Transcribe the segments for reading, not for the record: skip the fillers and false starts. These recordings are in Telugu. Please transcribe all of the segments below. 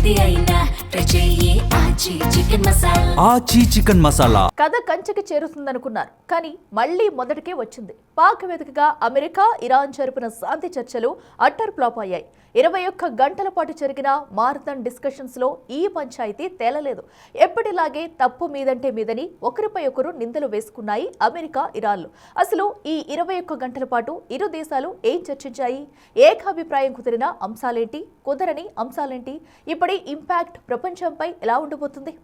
ఏది అయినా ట్రై చెయ్యి ఆచి చికెన్ మసాలా. ఆచి చికెన్ మసాలా కథ కంచెకి చేరుతుందనుకున్నారు, కానీ మళ్లీ మొదటికే వచ్చింది. పాక్ వేదికగా అమెరికా, ఇరాన్ జరిపిన శాంతి చర్చలు అట్టర్ ఫ్లాప్ అయ్యాయి. 21 గంటల పాటు జరిగిన మారథాన్ డిస్కషన్స్ లో ఈ పంచాయతీ తేలలేదు. ఎప్పటిలాగే తప్పు మీదంటే మీదని ఒకరిపై ఒకరు నిందలు వేసుకున్నాయి అమెరికా, ఇరాన్లు. అసలు ఈ 21 గంటల పాటు ఇరు దేశాలు ఏం చర్చించాయి? ఏకాభిప్రాయం కుదిరిన అంశాలేంటి, కుదరని అంశాలేంటి? ఇప్పటి ఇంపాక్ట్ ప్రపంచంపై ఎలా ఉండబోతుంది?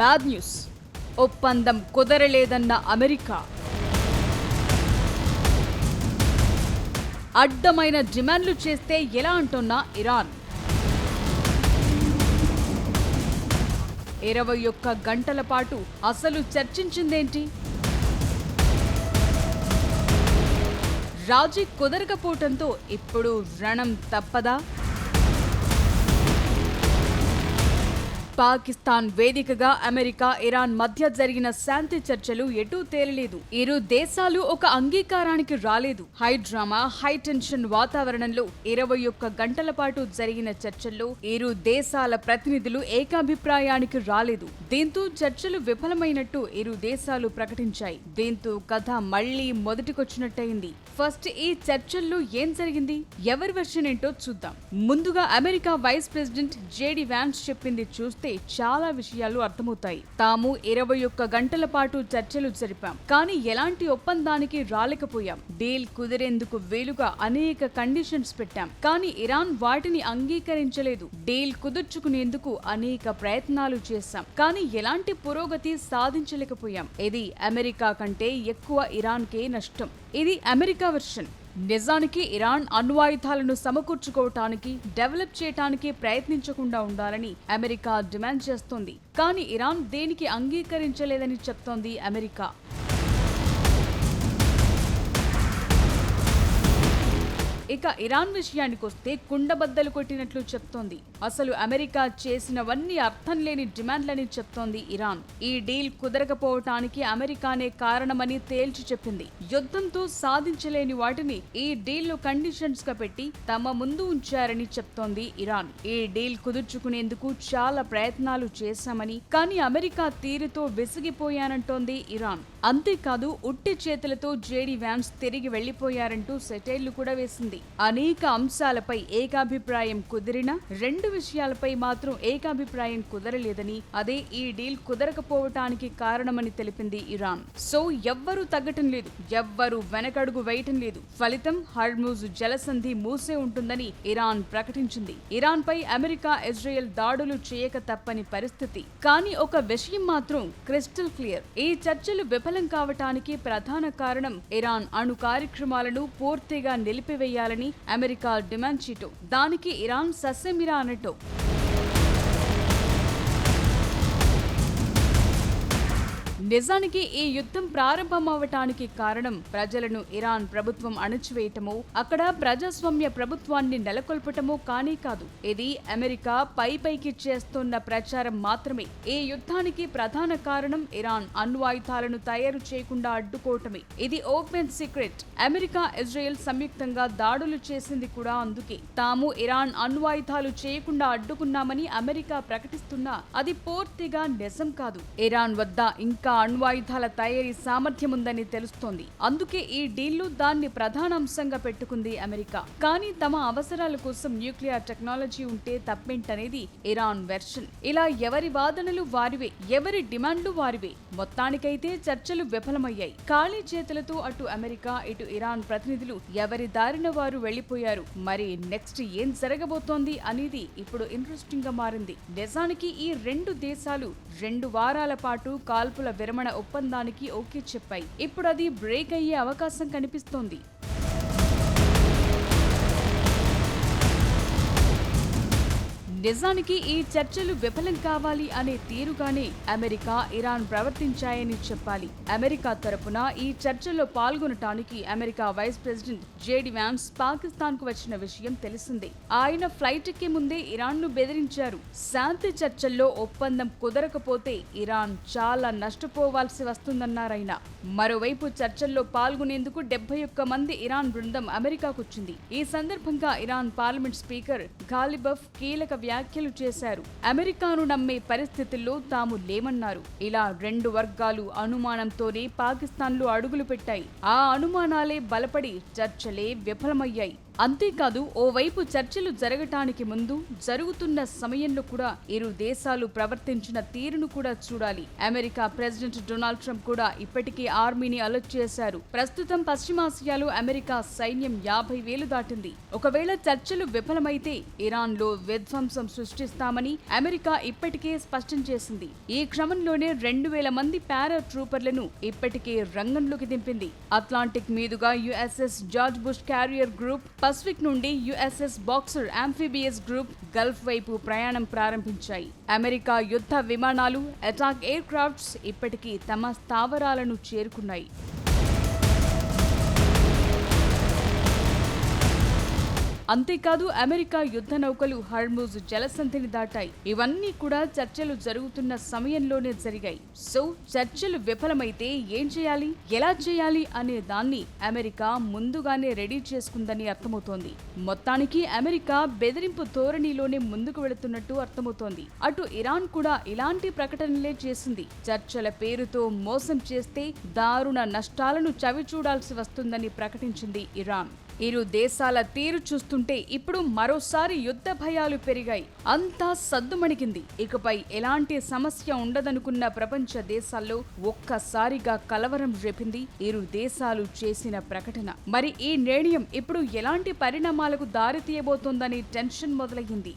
Bad news. ఒప్పందం కుదరలేదన్న అమెరికా, అడ్డమైన డిమాండ్లు చేస్తే ఎలా అంటున్న ఇరాన్, 21 గంటల పాటు అసలు చర్చించిందేంటి? రాజీ కుదరకపోవటంతో ఇప్పుడు రణం తప్పదా? పాకిస్తాన్ వేదికగా అమెరికా, ఇరాన్ మధ్య జరిగిన శాంతి చర్చలు ఎటూ తేలలేదు. ఇరు దేశాలు ఒక అంగీకారానికి రాలేదు. హై డ్రామా, హై టెన్షన్ వాతావరణంలో 21 గంటల పాటు జరిగిన చర్చల్లో ఇరు దేశాల ప్రతినిధులు ఏకాభిప్రాయానికి రాలేదు. దీంతో చర్చలు విఫలమైనట్టు ఇరు దేశాలు ప్రకటించాయి. దీంతో కథ మళ్లీ మొదటికొచ్చినట్టయింది. ఫస్ట్ ఈ చర్చల్లో ఏం జరిగింది, ఎవరి వెర్షన్ ఏంటో చూద్దాం. ముందుగా America vice president JD Vance చెప్పింది చూస్తే చాలా విషయాలు అర్థమవుతాయి. తాము 21 గంటల పాటు చర్చలు జరిపాం, కానీ ఎలాంటి ఒప్పందానికి రాలేకపోయాం. డీల్ కుదిరేందుకు వీలుగా అనేక కండిషన్స్ పెట్టాం, కానీ ఇరాన్ వాటిని అంగీకరించలేదు. డీల్ కుదుర్చుకునేందుకు అనేక ప్రయత్నాలు చేశాం, కానీ ఎలాంటి పురోగతి సాధించలేకపోయాం. ఇది అమెరికా కంటే ఎక్కువ ఇరాన్కే నష్టం. ఇది అమెరికా వెర్షన్. నిజానికి ఇరాన్ అణ్వాయుధాలను సమకూర్చుకోవటానికి, డెవలప్ చేయటానికి ప్రయత్నించకుండా ఉండాలని అమెరికా డిమాండ్ చేస్తోంది. కానీ ఇరాన్ దేనికి అంగీకరించలేదని చెప్తోంది అమెరికా. ఇక ఇరాన్ విషయానికొస్తే కుండబద్దలు కొట్టినట్లు చెప్తోంది. అసలు అమెరికా చేసినవన్నీ అర్థం లేని డిమాండ్లని చెప్తోంది ఇరాన్. ఈ డీల్ కుదరకపోవటానికి అమెరికానే కారణమని తేల్చి చెప్పింది. యుద్ధంతో సాధించలేని వాటిని ఈ డీల్ కండిషన్స్ గా పెట్టి తమ ముందు ఉంచారని చెప్తోంది ఇరాన్. ఈ డీల్ కుదుర్చుకునేందుకు చాలా ప్రయత్నాలు చేశామని, కానీ అమెరికా తీరుతో విసిగిపోయానంటోంది ఇరాన్. అంతేకాదు, ఉట్టి చేతులతో జేడీ వ్యాన్స్ తిరిగి వెళ్లిపోయారంటూ సెటైర్లు కూడా వేసింది. అనేక అంశాలపై ఏకాభిప్రాయం కుదిరినా 2 విషయాలపై మాత్రం ఏకాభిప్రాయం కుదరలేదని, అదే ఈ డీల్ కుదరకపోవటానికి కారణమని తెలిపింది ఇరాన్. సో ఎవ్వరూ తగ్గటం లేదు, ఎవ్వరూ వెనకడుగు వేయటం లేదు. ఫలితం హర్ముజ్ జలసంధి మూసే ఉంటుందని ఇరాన్ ప్రకటించింది. ఇరాన్ పై అమెరికా, ఇజ్రాయెల్ దాడులు చేయక తప్పని పరిస్థితి. కానీ ఒక విషయం మాత్రం క్రిస్టల్ క్లియర్. ఈ చర్చలు విఫలం కావటానికి ప్రధాన కారణం ఇరాన్ అణు కార్యక్రమాలను పూర్తిగా నిలిపివేయాలని అమెరికా డిమాండ్ చేయటం. దానికి ఇరాన్ ససేమిరా అనటం. నిజానికి ఈ యుద్ధం ప్రారంభమవటానికి కారణం ప్రజలను ఇరాన్ ప్రభుత్వం అణచివేయటమో, అక్కడ ప్రజాస్వామ్య ప్రభుత్వాన్ని నెలకొల్పటమో కానే కాదు. ఇది అమెరికా పైకి చేస్తున్న ప్రచారం మాత్రమే. ఈ యుద్ధానికి ప్రధాన కారణం ఇరాన్ అణ్వాయుధాలను తయారు చేయకుండా అడ్డుకోవటమే. ఇది ఓపెన్ సీక్రెట్. అమెరికా, ఇజ్రాయెల్ సంయుక్తంగా దాడులు చేసింది కూడా అందుకే. తాము ఇరాన్ అణ్వాయుధాలు చేయకుండా అడ్డుకున్నామని అమెరికా ప్రకటిస్తున్నా అది పూర్తిగా నిజం కాదు. ఇరాన్ వద్ద ఇంకా అణ్వాయుధాల తయారీ సామర్థ్యం ఉందని తెలుస్తోంది. అందుకే ఈ డీల్లో దాన్ని ప్రధాన అంశంగా పెట్టుకుంది అమెరికా. కానీ తమ అవసరాల కోసం న్యూక్లియర్ టెక్నాలజీ ఉంటే తప్పేంటనేది ఇరాన్ వెర్షన్. ఇలా ఎవరి వాదనలు వారివే, ఎవరి డిమాండ్లు వారివే. మొత్తానికైతే చర్చలు విఫలమయ్యాయి. ఖాళీ చేతులతో అటు అమెరికా, ఇటు ఇరాన్ ప్రతినిధులు ఎవరి దారిన వారు వెళ్లిపోయారు. మరి నెక్స్ట్ ఏం జరగబోతోంది అనేది ఇప్పుడు ఇంట్రెస్టింగ్ గా మారింది. నిజానికి ఈ 2 దేశాలు 2 వారాల పాటు కాల్పుల విరమణ ఒప్పందానికి ఓకే చెప్పాయి. ఇప్పుడు అది బ్రేక్ అయ్యే అవకాశం కనిపిస్తోంది. నిజానికి ఈ చర్చలు విఫలం కావాలి అనే తీరుగానే అమెరికా, ఇరాన్ ప్రవర్తించాయని చెప్పాలి. అమెరికా తరపున ఈ చర్చల్లో పాల్గొనటానికి America vice president JD Vance Pakistan కు వచ్చిన విషయం తెలిసిందే. ఆయన ఫ్లైట్ ఎక్కే ముందే ఇరాన్ ను బెదిరించారు. శాంతి చర్చల్లో ఒప్పందం కుదరకపోతే ఇరాన్ చాలా నష్టపోవాల్సి వస్తుందన్నారాయన. మరోవైపు చర్చల్లో పాల్గొనేందుకు 71 మంది ఇరాన్ బృందం అమెరికాకొచ్చింది. ఈ సందర్భంగా ఇరాన్ పార్లమెంట్ స్పీకర్ ఘాలిబఫ్ కీలక వ్యాఖ్యలు చేశారు. అమెరికాను నమ్మే పరిస్థితుల్లో తాము లేమన్నారు. ఇలా 2 వర్గాలు అనుమానంతోనే పాకిస్తాన్లో అడుగులు పెట్టాయి. ఆ అనుమానాలే బలపడి చర్చలే విఫలమయ్యాయి. అంతేకాదు, ఓవైపు చర్చలు జరగటానికి ముందు, జరుగుతున్న సమయంలో కూడా ఇరు దేశాలు ప్రవర్తించిన తీరును కూడా చూడాలి. అమెరికా ప్రెసిడెంట్ డొనాల్డ్ ట్రంప్ కూడా ఇప్పటికే ఆర్మీని అలర్ట్ చేశారు. ప్రస్తుతం పశ్చిమాసియాలో అమెరికా సైన్యం 50,000 దాటింది. ఒకవేళ చర్చలు విఫలమైతే ఇరాన్లో విధ్వంసం సృష్టిస్తామని అమెరికా ఇప్పటికే స్పష్టం చేసింది. ఈ క్రమంలోనే 2,000 మంది పారా ట్రూపర్లను ఇప్పటికే రంగంలోకి దింపింది. అట్లాంటిక్ మీదుగా USS George Bush carrier group, Pacific నుండి USS Boxer amphibious group Gulf వైపు ప్రయాణం ప్రారంభించాయి. అమెరికా యుద్ధ విమానాలు, అటాక్ ఎయిర్ క్రాఫ్ట్స్ ఇప్పటికీ తమ స్థావరాలను చేరుకున్నాయి. అంతేకాదు, అమెరికా యుద్ధ నౌకలు హర్ముజ్ జలసంధిని దాటాయి. ఇవన్నీ కూడా చర్చలు జరుగుతున్న సమయంలోనే జరిగాయి. సో చర్చలు విఫలమైతే ఏం చేయాలి, ఎలా చేయాలి అనే దాన్ని అమెరికా ముందుగానే రెడీ చేసుకుందని అర్థమవుతోంది. మొత్తానికి అమెరికా బెదిరింపు ధోరణిలోనే ముందుకు వెళుతున్నట్టు అర్థమవుతోంది. అటు ఇరాన్ కూడా ఇలాంటి ప్రకటనలే చేసింది. చర్చల పేరుతో మోసం చేస్తే దారుణ నష్టాలను చవిచూడాల్సి వస్తుందని ప్రకటించింది ఇరాన్. ఇరు దేశాల తీరు చూస్తుంటే ఇప్పుడు మరోసారి యుద్ధ భయాలు పెరిగాయి. అంతా సద్దుమణిగింది. ఇకపై ఎలాంటి సమస్య ఉండదనుకున్న ప్రపంచ దేశాల్లో ఒక్కసారిగా కలవరం రేపింది ఇరు దేశాలు చేసిన ప్రకటన. మరి ఈ నిర్ణయం ఇప్పుడు ఎలాంటి పరిణామాలకు దారితీయబోతోందని టెన్షన్ మొదలయ్యింది.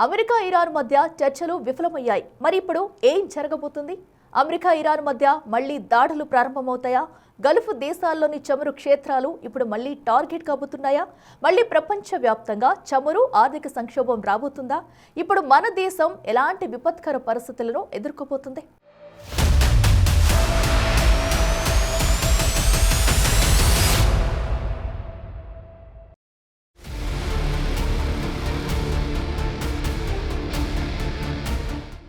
అమెరికా, ఇరాన్ మధ్య చర్చలు విఫలమయ్యాయి. మరి ఇప్పుడు ఏం జరగబోతుంది? అమెరికా, ఇరాన్ మధ్య మళ్లీ దాడులు ప్రారంభమవుతాయా? గల్ఫ్ దేశాల్లోని చమురు క్షేత్రాలు ఇప్పుడు మళ్లీ టార్గెట్ కాబోతున్నాయా? మళ్లీ ప్రపంచవ్యాప్తంగా చమురు ఆర్థిక సంక్షోభం రాబోతుందా? ఇప్పుడు మన దేశం ఎలాంటి విపత్కర పరిస్థితులను ఎదుర్కోబోతుంది?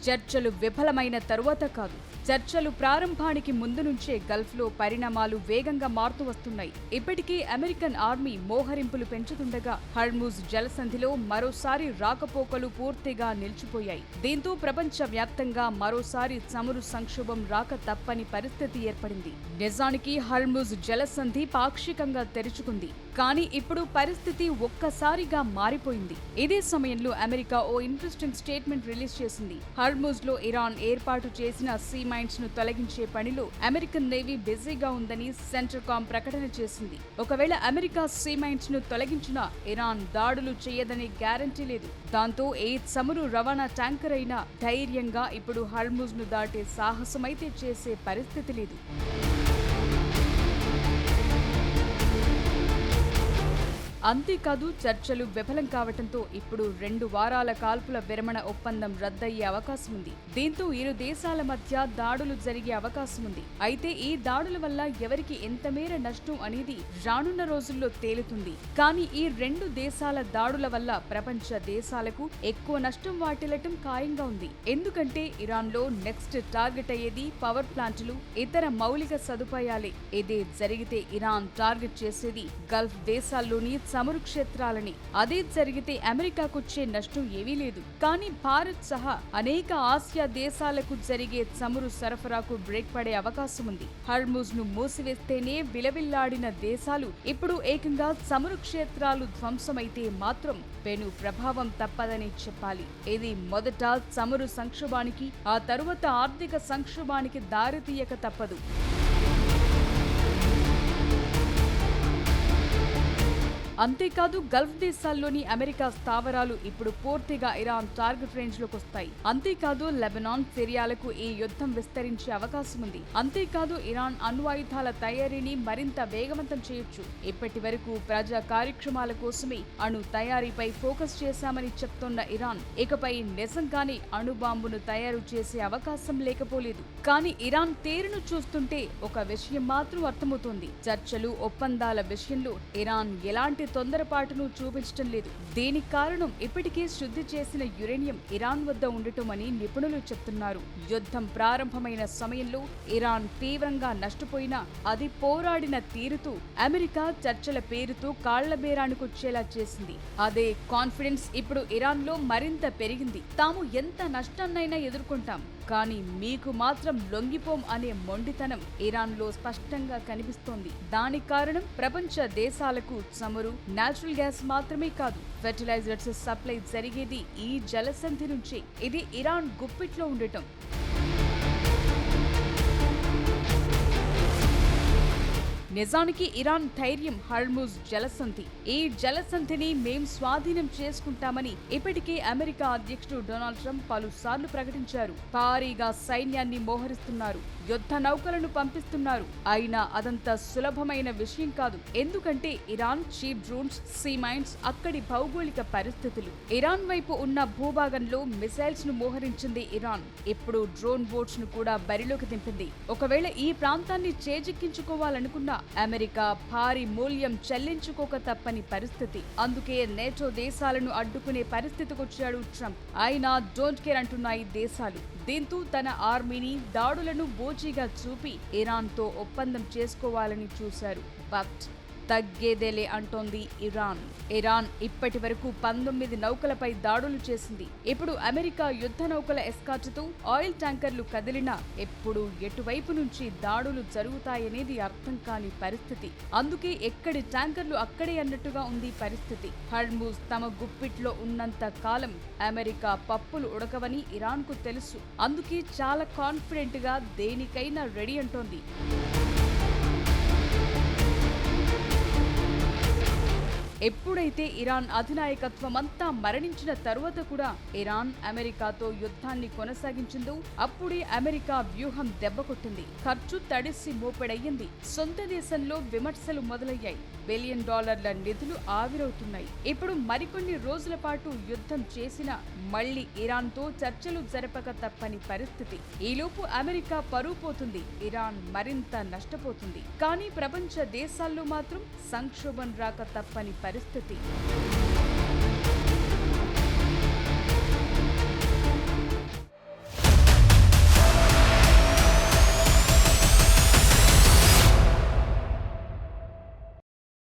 చర్చలు విఫలమైన తరువాత కాదు, చర్చలు ప్రారంభానికి ముందు నుంచే గల్ఫ్లో పరిణామాలు వేగంగా మారుతూ వస్తున్నాయి. ఇప్పటికే అమెరికన్ ఆర్మీ మోహరింపులు పెంచుతుండగా హర్ముజ్ జలసంధిలో మరోసారి రాకపోకలు పూర్తిగా నిలిచిపోయాయి. దీంతో ప్రపంచ వ్యాప్తంగా మరోసారి చమురు సంక్షోభం రాక తప్పని పరిస్థితి ఏర్పడింది. నిజానికి హర్ముజ్ జలసంధి పాక్షికంగా తెరుచుకుంది. కానీ ఇప్పుడు పరిస్థితి ఒక్కసారిగా మారిపోయింది. ఇదే సమయంలో అమెరికా ఓ ఇంట్రెస్టింగ్ స్టేట్మెంట్ రిలీజ్ చేసింది. హర్ముజ్ లో ఇరాన్ ఏర్పాటు చేసిన సీ మైన్స్ ను తొలగించే పనిలో అమెరికన్ నేవీ బిజీగా ఉందని సెంట్రకామ్ ప్రకటన చేసింది. ఒకవేళ అమెరికా సీ మైన్స్ ను తొలగించినా ఇరాన్ దాడులు చేయదనే గ్యారంటీ లేదు. దాంతో ఏ చమురు రవాణా ట్యాంకర్ అయినా ధైర్యంగా ఇప్పుడు హర్ముజ్ ను దాటే సాహసమైతే చేసే పరిస్థితి లేదు. అంతేకాదు, చర్చలు విఫలం కావడంతో ఇప్పుడు 2 వారాల కాల్పుల విరమణ ఒప్పందం రద్దయ్యే అవకాశం ఉంది. దీంతో ఇరు దేశాల మధ్య దాడులు జరిగే అవకాశం ఉంది. అయితే ఈ దాడుల వల్ల ఎవరికి ఎంత మేర నష్టం అనేది రానున్న రోజుల్లో తేలుతుంది. కానీ ఈ 2 దేశాల దాడుల వల్ల ప్రపంచ దేశాలకు ఎక్కువ నష్టం వాటిల్లటం ఖాయంగా ఉంది. ఎందుకంటే ఇరాన్ లో నెక్స్ట్ టార్గెట్ అయ్యేది పవర్ ప్లాంట్లు, ఇతర మౌలిక సదుపాయాలే. ఇదే జరిగితే ఇరాన్ టార్గెట్ చేసేది గల్ఫ్ దేశాల్లోని చమురు క్షేత్రాలని. అదే జరిగితే అమెరికాకొచ్చే నష్టం ఏమీ లేదు. కానీ భారత్ సహా అనేక ఆసియా దేశాలకు జరిగే చమురు సరఫరాకు బ్రేక్ పడే అవకాశం ఉంది. హర్ముజ్ ను మూసివేస్తేనే విలవిల్లాడిన దేశాలు ఇప్పుడు ఏకంగా చమురు క్షేత్రాలు ధ్వంసమైతే మాత్రం పెను ప్రభావం తప్పదని చెప్పాలి. ఇది మొదట చమురు సంక్షోభానికి, ఆ తరువాత ఆర్థిక సంక్షోభానికి దారితీయక తప్పదు. అంతేకాదు గల్ఫ్ దేశాల్లోని అమెరికా స్థావరాలు ఇప్పుడు పూర్తిగా ఇరాన్ టార్గెట్ రేంజ్ లోకి వస్తాయి. అంతేకాదు లెబనాన్, సిరియాలకు ఈ యుద్ధం విస్తరించే అవకాశం ఉంది. అంతేకాదు ఇరాన్ అణ్వాయుధాల తయారీని మరింత వేగవంతం చేయొచ్చు. ఇప్పటి వరకు ప్రజా కార్యక్రమాల కోసమే అణు తయారీపై ఫోకస్ చేశామని చెప్తోన్న ఇరాన్ ఇకపై నిజంగానే అణుబాంబును తయారు చేసే అవకాశం లేకపోలేదు. కానీ ఇరాన్ తీరును చూస్తుంటే ఒక విషయం మాత్రం అర్థమవుతోంది. చర్చలు, ఒప్పందాల విషయంలో ఇరాన్ ఎలాంటి తొందరపాటును చూపించడం లేదు. దీనికి కారణం ఇప్పటికే శుద్ధి చేసిన యురేనియం ఇరాన్ వద్ద ఉండటం అని నిపుణులు చెప్తున్నారు. యుద్ధం ప్రారంభమైన సమయంలో ఇరాన్ తీవ్రంగా నష్టపోయినా అది పోరాడిన తీరుతూ అమెరికా చర్చల పేరుతో కాళ్ల బేరానికొచ్చేలా చేసింది. అదే కాన్ఫిడెన్స్ ఇప్పుడు ఇరాన్ లో మరింత పెరిగింది. తాము ఎంత నష్టాన్నైనా ఎదుర్కొంటాం, కానీ మీకు మాత్రం లొంగిపోం అనే మొండితనం ఇరాన్ లో స్పష్టంగా కనిపిస్తోంది. దానికి కారణం ప్రపంచ దేశాలకు చమురు, నేచురల్ గ్యాస్ మాత్రమే కాదు, ఫెర్టిలైజర్స్ సప్లై జరిగేది ఈ జలసంధి నుంచే. ఇది ఇరాన్ గుప్పిట్లో ఉండటం. నిజానికి ఇరాన్ ధైర్యం హర్ముజ్ జలసంధి. ఈ జలసంధిని మేం స్వాధీనం చేసుకుంటామని ఇప్పటికే అమెరికా అధ్యక్షుడు డొనాల్డ్ ట్రంప్ పలుసార్లు ప్రకటించారు. భారీగా సైన్యాన్ని మోహరిస్తున్నారు, యుద్ధ నౌకలను పంపిస్తున్నారు. అయినా అదంత సులభమైన విషయం కాదు. ఎందుకంటే Iran cheap drones, sea mines, అక్కడి భౌగోళిక పరిస్థితులు. ఇరాన్ వైపు ఉన్న భూభాగంలో మిసైల్స్ ను మోహరించింది ఇరాన్. ఇప్పుడు డ్రోన్ బోట్స్ ను కూడా బరిలోకి దింపింది. ఒకవేళ ఈ ప్రాంతాన్ని చేజిక్కించుకోవాలనుకున్నా అమెరికా భారీ మూల్యం చెల్లించుకోక తప్పని పరిస్థితి. అందుకే నేటో దేశాలను అడ్డుకునే పరిస్థితికొచ్చాడు ట్రంప్. అయినా డోంట్ కేర్ అంటున్నాయి దేశాలు. దీంతో తన ఆర్మీని, దాడులను బోచీగా చూపి ఇరాన్తో ఒప్పందం చేసుకోవాలని చూశారు. బట్ తగ్గేదేలే అంటోంది ఇరాన్. ఇరాన్ ఇప్పటి వరకు 19 నౌకలపై దాడులు చేసింది. ఇప్పుడు అమెరికా యుద్ధ నౌకల ఎస్కార్ట్తో ఆయిల్ ట్యాంకర్లు కదిలినా ఎప్పుడు ఎటువైపు నుంచి దాడులు జరుగుతాయనేది అర్థం కాని పరిస్థితి. అందుకే ఎక్కడి ట్యాంకర్లు అక్కడే అన్నట్టుగా ఉంది పరిస్థితి. హర్ముజ్ తమ గుప్పిట్లో ఉన్నంత కాలం అమెరికా పప్పులు ఉడకవని ఇరాన్ కు తెలుసు. అందుకే చాలా కాన్ఫిడెంట్ గా దేనికైనా రెడీ అంటోంది. ఎప్పుడైతే ఇరాన్ అధినాయకత్వం అంతా మరణించిన తరువాత కూడా ఇరాన్ అమెరికాతో యుద్ధాన్ని కొనసాగించిందో అప్పుడే అమెరికా వ్యూహం దెబ్బకొట్టింది. ఖర్చు తడిసి మోపెడయ్యింది. సొంత దేశంలో విమర్శలు మొదలయ్యాయి. $1 బిలియన్ నిధులు ఆవిరవుతున్నాయి. ఇప్పుడు మరికొన్ని రోజుల పాటు యుద్ధం చేసినా మళ్లీ ఇరాన్తో చర్చలు జరపక తప్పని పరిస్థితి. ఈలోపు అమెరికా పరువు పోతుంది, ఇరాన్ మరింత నష్టపోతుంది. కానీ ప్రపంచ దేశాల్లో మాత్రం సంక్షోభం రాక తప్పని పరిస్థితి.